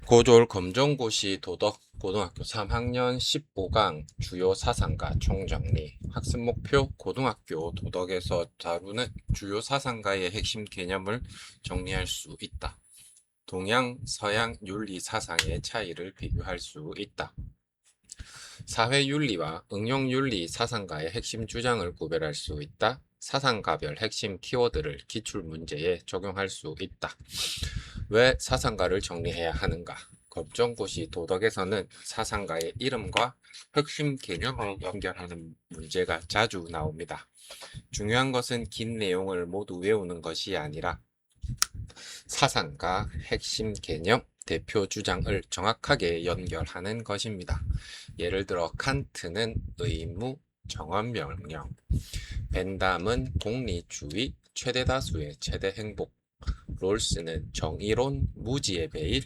고졸 검정고시 도덕 고등학교 3학년 15강 주요 사상가 총정리. 학습 목표 고등학교 도덕에서 다루는 주요 사상가의 핵심 개념을 정리할 수 있다. 동양, 서양 윤리 사상의 차이를 비교할 수 있다. 사회윤리와 응용윤리 사상가의 핵심 주장을 구별할 수 있다. 사상가별 핵심 키워드를 기출문제에 적용할 수 있다. 왜 사상가를 정리해야 하는가? 검정고시 도덕에서는 사상가의 이름과 핵심 개념을 연결하는 문제가 자주 나옵니다. 중요한 것은 긴 내용을 모두 외우는 것이 아니라 사상가, 핵심 개념, 대표 주장을 정확하게 연결하는 것입니다. 예를 들어 칸트는 의무, 정언명령, 벤담은 공리주의, 최대다수의 최대 행복, 롤스는 정의론, 무지의 베일,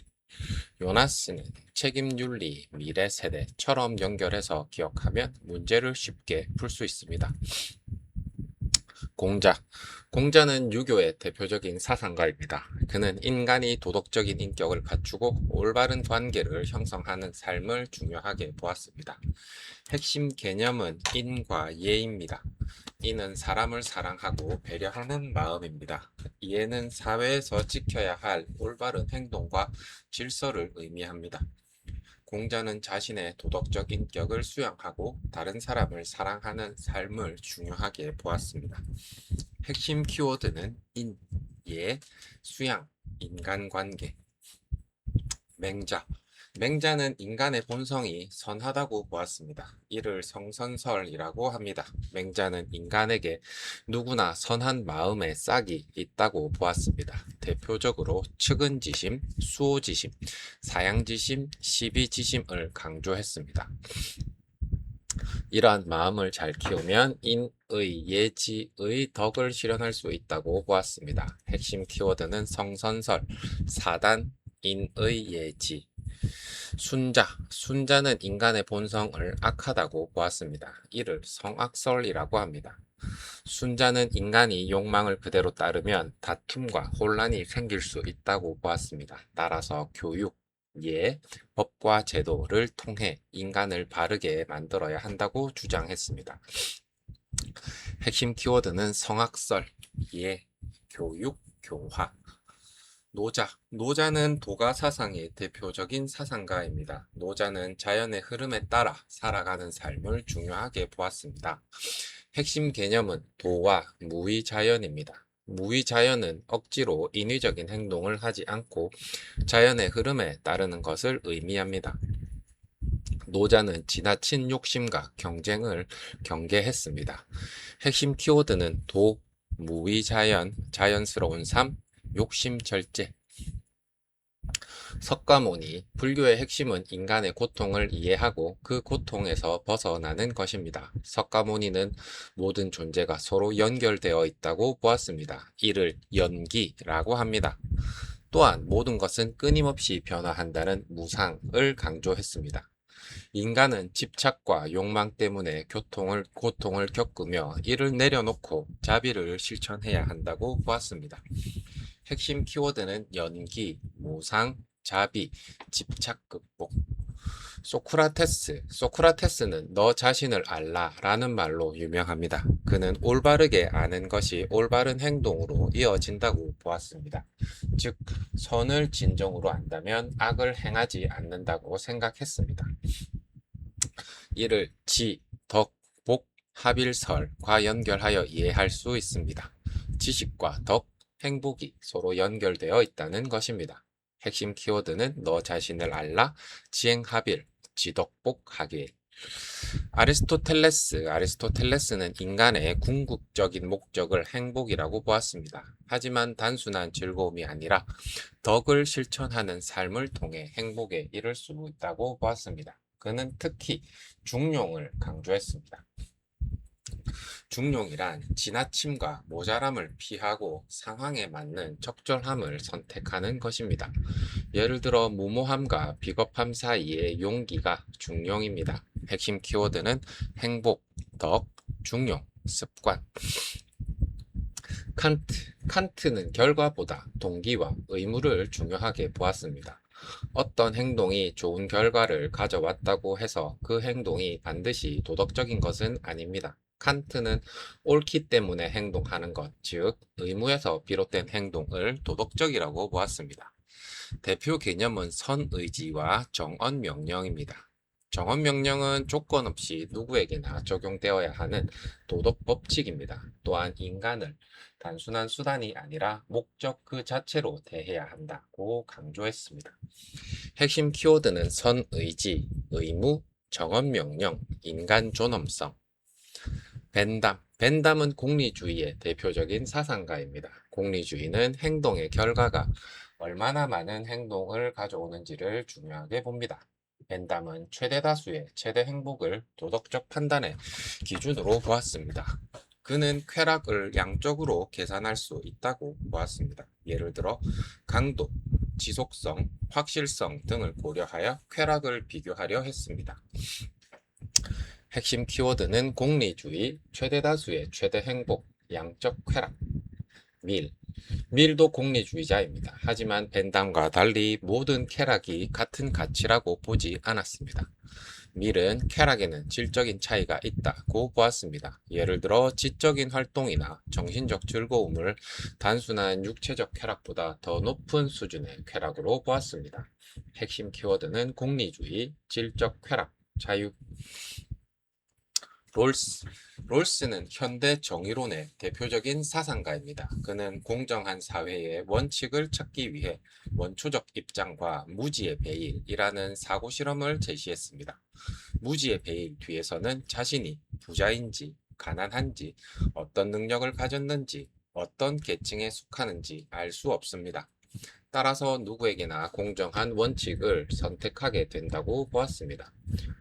요나스는 책임윤리, 미래세대처럼 연결해서 기억하면 문제를 쉽게 풀 수 있습니다. 공자. 공자는 유교의 대표적인 사상가입니다. 그는 인간이 도덕적인 인격을 갖추고 올바른 관계를 형성하는 삶을 중요하게 보았습니다. 핵심 개념은 인과 예입니다. 인은 사람을 사랑하고 배려하는 마음입니다. 예는 사회에서 지켜야 할 올바른 행동과 질서를 의미합니다. 공자는 자신의 도덕적 인격을 수양하고 다른 사람을 사랑하는 삶을 중요하게 보았습니다. 핵심 키워드는 인, 예, 수양, 인간관계. 맹자. 맹자는 인간의 본성이 선하다고 보았습니다. 이를 성선설이라고 합니다. 맹자는 인간에게 누구나 선한 마음의 싹이 있다고 보았습니다. 대표적으로 측은지심, 수호지심, 사양지심, 시비지심을 강조했습니다. 이러한 마음을 잘 키우면 인의, 예지의 덕을 실현할 수 있다고 보았습니다. 핵심 키워드는 성선설, 사단, 인의, 예지. 순자. 순자는 인간의 본성을 악하다고 보았습니다. 이를 성악설이라고 합니다. 순자는 인간이 욕망을 그대로 따르면 다툼과 혼란이 생길 수 있다고 보았습니다. 따라서 교육, 예, 법과 제도를 통해 인간을 바르게 만들어야 한다고 주장했습니다. 핵심 키워드는 성악설, 예, 교육, 교화. 노자. 노자는 도가 사상의 대표적인 사상가입니다. 노자는 자연의 흐름에 따라 살아가는 삶을 중요하게 보았습니다. 핵심 개념은 도와 무의자연입니다. 무의자연은 억지로 인위적인 행동을 하지 않고 자연의 흐름에 따르는 것을 의미합니다. 노자는 지나친 욕심과 경쟁을 경계했습니다. 핵심 키워드는 도, 무의자연, 자연스러운 삶, 욕심 절제. 석가모니. 불교의 핵심은 인간의 고통을 이해하고 그 고통에서 벗어나는 것입니다. 석가모니는 모든 존재가 서로 연결되어 있다고 보았습니다. 이를 연기라고 합니다. 또한 모든 것은 끊임없이 변화한다는 무상을 강조했습니다. 인간은 집착과 욕망 때문에 고통을 겪으며 이를 내려놓고 자비를 실천해야 한다고 보았습니다. 핵심 키워드는 연기, 무상, 자비, 집착 극복. 소크라테스. 소크라테스는 너 자신을 알라라는 말로 유명합니다. 그는 올바르게 아는 것이 올바른 행동으로 이어진다고 보았습니다. 즉, 선을 진정으로 안다면 악을 행하지 않는다고 생각했습니다. 이를 지, 덕, 복, 합일설과 연결하여 이해할 수 있습니다. 지식과 덕, 행복이 서로 연결되어 있다는 것입니다. 핵심 키워드는 너 자신을 알라, 지행합일, 지덕복하길. 아리스토텔레스는 인간의 궁극적인 목적을 행복이라고 보았습니다. 하지만 단순한 즐거움이 아니라 덕을 실천하는 삶을 통해 행복에 이를 수 있다고 보았습니다. 그는 특히 중용을 강조했습니다. 중용이란 지나침과 모자람을 피하고 상황에 맞는 적절함을 선택하는 것입니다. 예를 들어 무모함과 비겁함 사이의 용기가 중용입니다. 핵심 키워드는 행복, 덕, 중용, 습관. 칸트는 결과보다 동기와 의무를 중요하게 보았습니다. 어떤 행동이 좋은 결과를 가져왔다고 해서 그 행동이 반드시 도덕적인 것은 아닙니다. 칸트는 옳기 때문에 행동하는 것, 즉 의무에서 비롯된 행동을 도덕적이라고 보았습니다. 대표 개념은 선의지와 정언명령입니다. 정언명령은 조건 없이 누구에게나 적용되어야 하는 도덕 법칙입니다. 또한 인간을 단순한 수단이 아니라 목적 그 자체로 대해야 한다고 강조했습니다. 핵심 키워드는 선의지, 의무, 정언명령, 인간 존엄성. 벤담은 공리주의의 대표적인 사상가입니다. 공리주의는 행동의 결과가 얼마나 많은 행동을 가져오는지를 중요하게 봅니다. 벤담은 최대 다수의 최대 행복을 도덕적 판단의 기준으로 보았습니다. 그는 쾌락을 양적으로 계산할 수 있다고 보았습니다. 예를 들어 강도, 지속성, 확실성 등을 고려하여 쾌락을 비교하려 했습니다. 핵심 키워드는 공리주의, 최대 다수의 최대 행복, 양적 쾌락. 밀도 공리주의자입니다. 하지만 벤담과 달리 모든 쾌락이 같은 가치라고 보지 않았습니다. 밀은 쾌락에는 질적인 차이가 있다고 보았습니다. 예를 들어 지적인 활동이나 정신적 즐거움을 단순한 육체적 쾌락보다 더 높은 수준의 쾌락으로 보았습니다. 핵심 키워드는 공리주의, 질적 쾌락, 자유. 롤스는 현대 정의론의 대표적인 사상가입니다. 그는 공정한 사회의 원칙을 찾기 위해 원초적 입장과 무지의 배일이라는 사고 실험을 제시했습니다. 무지의 배일 뒤에서는 자신이 부자인지 가난한지 어떤 능력을 가졌는지 어떤 계층에 속하는지 알 수 없습니다. 따라서 누구에게나 공정한 원칙을 선택하게 된다고 보았습니다.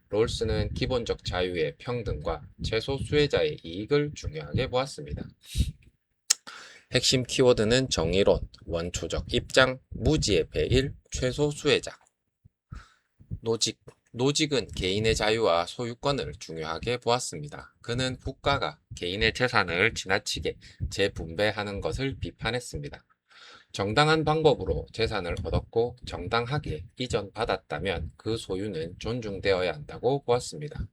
롤스는 기본적 자유의 평등과 최소 수혜자의 이익을 중요하게 보았습니다. 핵심 키워드는 정의론, 원초적 입장, 무지의 배일, 최소 수혜자. 노직은 개인의 자유와 소유권을 중요하게 보았습니다. 그는 국가가 개인의 재산을 지나치게 재분배하는 것을 비판했습니다. 정당한 방법으로 재산을 얻었고 정당하게 이전받았다면 그 소유는 존중되어야 한다고 보았습니다.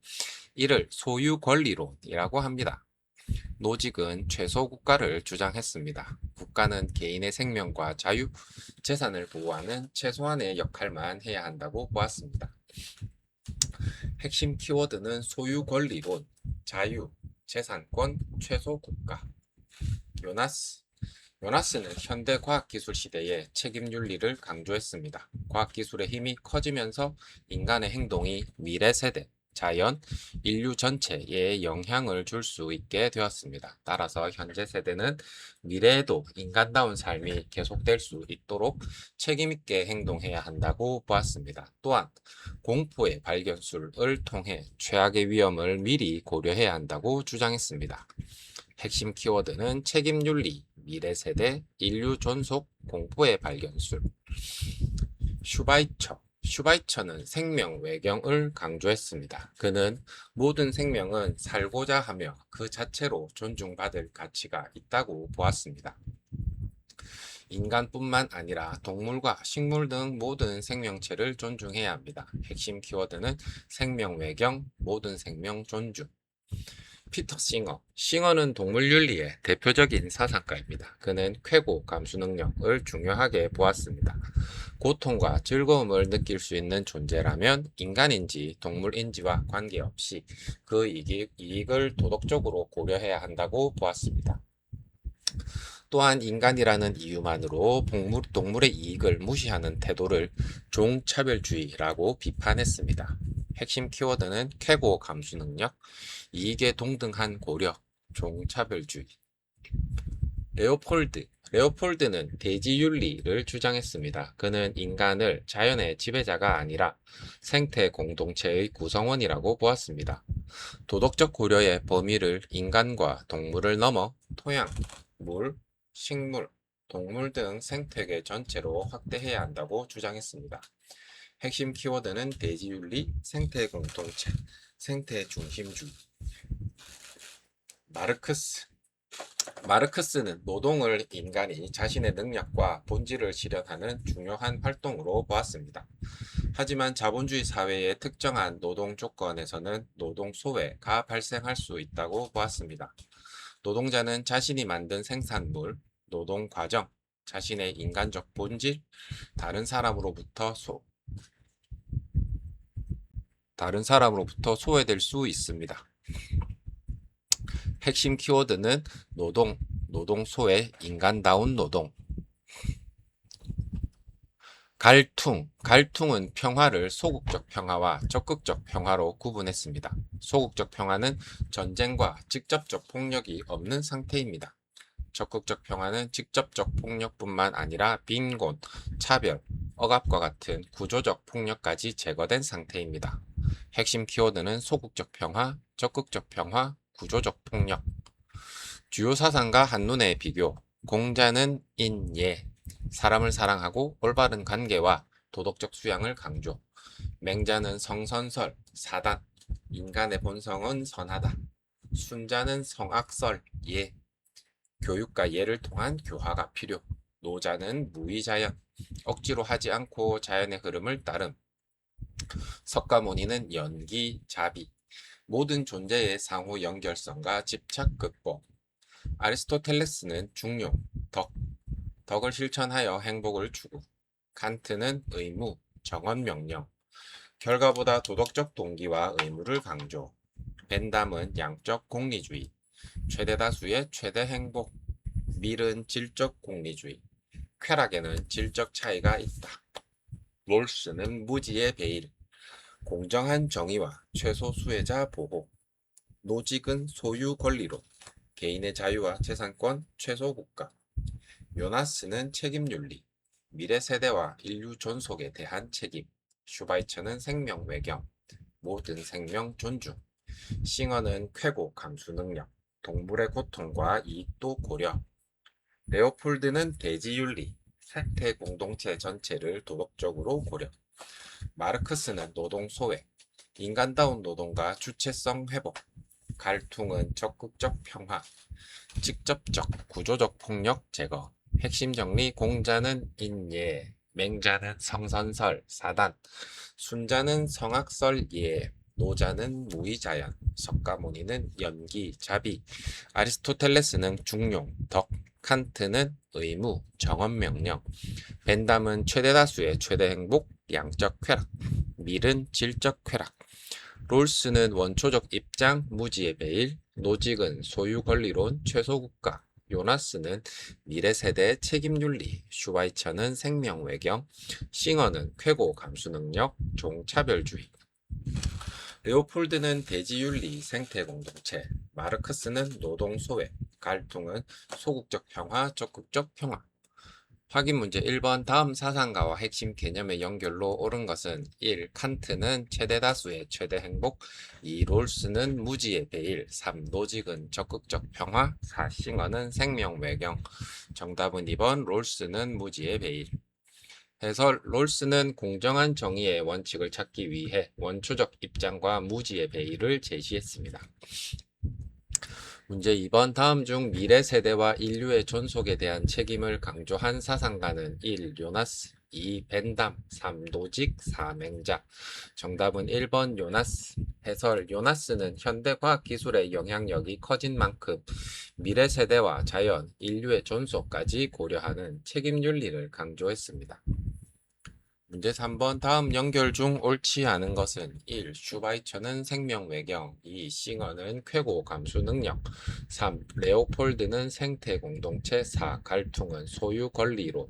이를 소유 권리론이라고 합니다. 노직은 최소 국가를 주장했습니다. 국가는 개인의 생명과 자유, 재산을 보호하는 최소한의 역할만 해야 한다고 보았습니다. 핵심 키워드는 소유 권리론, 자유, 재산권, 최소 국가. 요나스는 현대 과학기술 시대의 책임윤리를 강조했습니다. 과학기술의 힘이 커지면서 인간의 행동이 미래 세대, 자연, 인류 전체에 영향을 줄 수 있게 되었습니다. 따라서 현재 세대는 미래에도 인간다운 삶이 계속될 수 있도록 책임있게 행동해야 한다고 보았습니다. 또한 공포의 발견술을 통해 최악의 위험을 미리 고려해야 한다고 주장했습니다. 핵심 키워드는 책임윤리, 미래세대, 인류 존속, 공포의 발견술. 슈바이처는 생명 외경을 강조했습니다. 그는 모든 생명은 살고자 하며 그 자체로 존중받을 가치가 있다고 보았습니다. 인간뿐만 아니라 동물과 식물 등 모든 생명체를 존중해야 합니다. 핵심 키워드는 생명 외경, 모든 생명 존중. 피터 싱어는 동물윤리의 대표적인 사상가입니다. 그는 쾌고 감수 능력을 중요하게 보았습니다. 고통과 즐거움을 느낄 수 있는 존재라면 인간인지 동물인지와 관계없이 그 이익을 도덕적으로 고려해야 한다고 보았습니다. 또한 인간이라는 이유만으로 동물의 이익을 무시하는 태도를 종차별주의라고 비판했습니다. 핵심 키워드는 쾌고 감수 능력, 이익에 동등한 고려, 종차별주의. 레오폴드는 대지윤리를 주장했습니다. 그는 인간을 자연의 지배자가 아니라 생태 공동체의 구성원이라고 보았습니다. 도덕적 고려의 범위를 인간과 동물을 넘어 토양, 물, 식물, 동물 등 생태계 전체로 확대해야 한다고 주장했습니다. 핵심 키워드는 대지윤리, 생태 공동체, 생태 중심주의. 마르크스는 노동을 인간이 자신의 능력과 본질을 실현하는 중요한 활동으로 보았습니다. 하지만 자본주의 사회의 특정한 노동 조건에서는 노동 소외가 발생할 수 있다고 보았습니다. 노동자는 자신이 만든 생산물, 노동 과정, 자신의 인간적 본질, 다른 사람으로부터 소외될 수 있습니다. 핵심 키워드는 노동, 노동 소외, 인간다운 노동. 갈퉁은 평화를 소극적 평화와 적극적 평화로 구분했습니다. 소극적 평화는 전쟁과 직접적 폭력이 없는 상태입니다. 적극적 평화는 직접적 폭력뿐만 아니라 빈곤, 차별, 억압과 같은 구조적 폭력까지 제거된 상태입니다. 핵심 키워드는 소극적 평화, 적극적 평화, 구조적 폭력. 주요 사상가 한눈에 비교. 공자는 인예, 사람을 사랑하고 올바른 관계와 도덕적 수양을 강조. 맹자는 성선설, 사단, 인간의 본성은 선하다. 순자는 성악설, 예, 교육과 예를 통한 교화가 필요. 노자는 무의자연, 억지로 하지 않고 자연의 흐름을 따름. 석가모니는 연기, 자비, 모든 존재의 상호 연결성과 집착 극복. 아리스토텔레스는 중용, 덕을 실천하여 행복을 추구. 칸트는 의무, 정언 명령, 결과보다 도덕적 동기와 의무를 강조. 벤담은 양적 공리주의, 최대다수의 최대 행복. 밀은 질적 공리주의, 쾌락에는 질적 차이가 있다. 롤스는 무지의 배일, 공정한 정의와 최소 수혜자 보호. 노직은 소유 권리론, 개인의 자유와 재산권 최소 국가. 요나스는 책임윤리, 미래 세대와 인류 존속에 대한 책임. 슈바이처는 생명 외경, 모든 생명 존중. 싱어는 쾌고 감수 능력, 동물의 고통과 이익도 고려. 레오폴드는 대지윤리, 생태 공동체 전체를 도덕적으로 고려. 마르크스는 노동 소외, 인간다운 노동과 주체성 회복. 갈퉁은 적극적 평화, 직접적 구조적 폭력 제거. 핵심 정리. 공자는 인예, 맹자는 성선설, 사단, 순자는 성악설, 예, 노자는 무의자연, 석가모니는 연기, 자비, 아리스토텔레스는 중용, 칸트는 의무, 정언 명령, 벤담은 최대다수의 최대 행복, 양적 쾌락, 밀은 질적 쾌락, 롤스는 원초적 입장, 무지의 배일, 노직은 소유 권리론, 최소 국가, 요나스는 미래 세대의 책임 윤리, 슈바이처는 생명 외경, 싱어는 쾌고 감수 능력, 종차별주의. 레오폴드는 대지윤리, 생태 공동체, 마르크스는 노동 소외, 갈퉁은 소극적 평화, 적극적 평화. 확인 문제 1번. 다음 사상가와 핵심 개념의 연결로 옳은 것은 1. 칸트는 최대다수의 최대 행복, 2. 롤스는 무지의 배일, 3. 노직은 적극적 평화, 4. 싱어는 생명 외경. 정답은 2번 롤스는 무지의 배일. 해설. 롤스는 공정한 정의의 원칙을 찾기 위해 원초적 입장과 무지의 배일을 제시했습니다. 문제 2번. 다음 중 미래 세대와 인류의 존속에 대한 책임을 강조한 사상가는 1. 요나스, 2. 벤담, 3. 노직, 4. 맹자. 정답은 1번 요나스. 해설. 요나스는 현대 과학 기술의 영향력이 커진 만큼 미래 세대와 자연, 인류의 존속까지 고려하는 책임 윤리를 강조했습니다. 문제 3번. 다음 연결 중 옳지 않은 것은 1. 슈바이처는 생명 외경, 2. 싱어는 쾌고 감수 능력, 3. 레오폴드는 생태 공동체, 4. 갈퉁은 소유 권리론.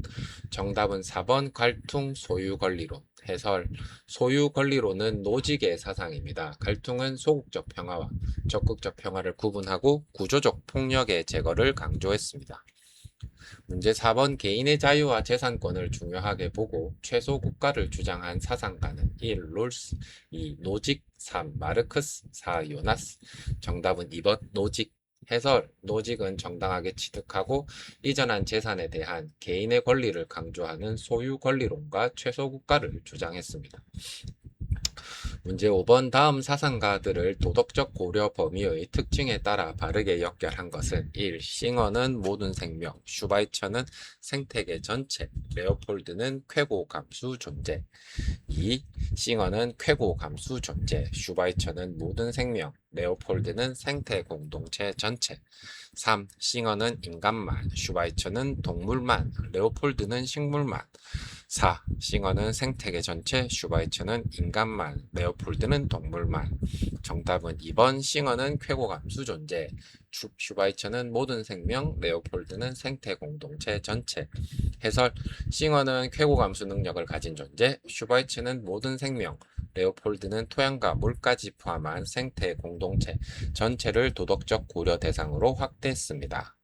정답은 4번 갈퉁 소유 권리론. 해설. 소유 권리론은 노직의 사상입니다. 갈퉁은 소극적 평화와 적극적 평화를 구분하고 구조적 폭력의 제거를 강조했습니다. 문제 4번. 개인의 자유와 재산권을 중요하게 보고 최소 국가를 주장한 사상가는 1. 롤스, 2. 노직, 3. 마르크스, 4. 요나스. 정답은 2번 노직. 해설. 노직은 정당하게 취득하고 이전한 재산에 대한 개인의 권리를 강조하는 소유 권리론과 최소 국가를 주장했습니다. 문제 5번 다음 사상가들을 도덕적 고려 범위의 특징에 따라 바르게 역결한 것은 1. 싱어는 모든 생명, 슈바이처는 생태계 전체, 레오폴드는 쾌고 감수 존재. 2. 싱어는 쾌고 감수 존재, 슈바이처는 모든 생명, 레오폴드는 생태 공동체 전체. 3. 싱어는 인간만, 슈바이처는 동물만, 레오폴드는 식물만. 4. 싱어는 생태계 전체, 슈바이처는 인간만, 레오폴드는 동물만. 정답은 2번 싱어는 쾌고 감수 존재, 슈바이처는 모든 생명, 레오폴드는 생태 공동체 전체. 해설 싱어는 쾌고 감수 능력을 가진 존재, 슈바이처는 모든 생명, 레오폴드는 토양과 물까지 포함한 생태 공동체 전체를 도덕적 고려 대상으로 확대했습니다.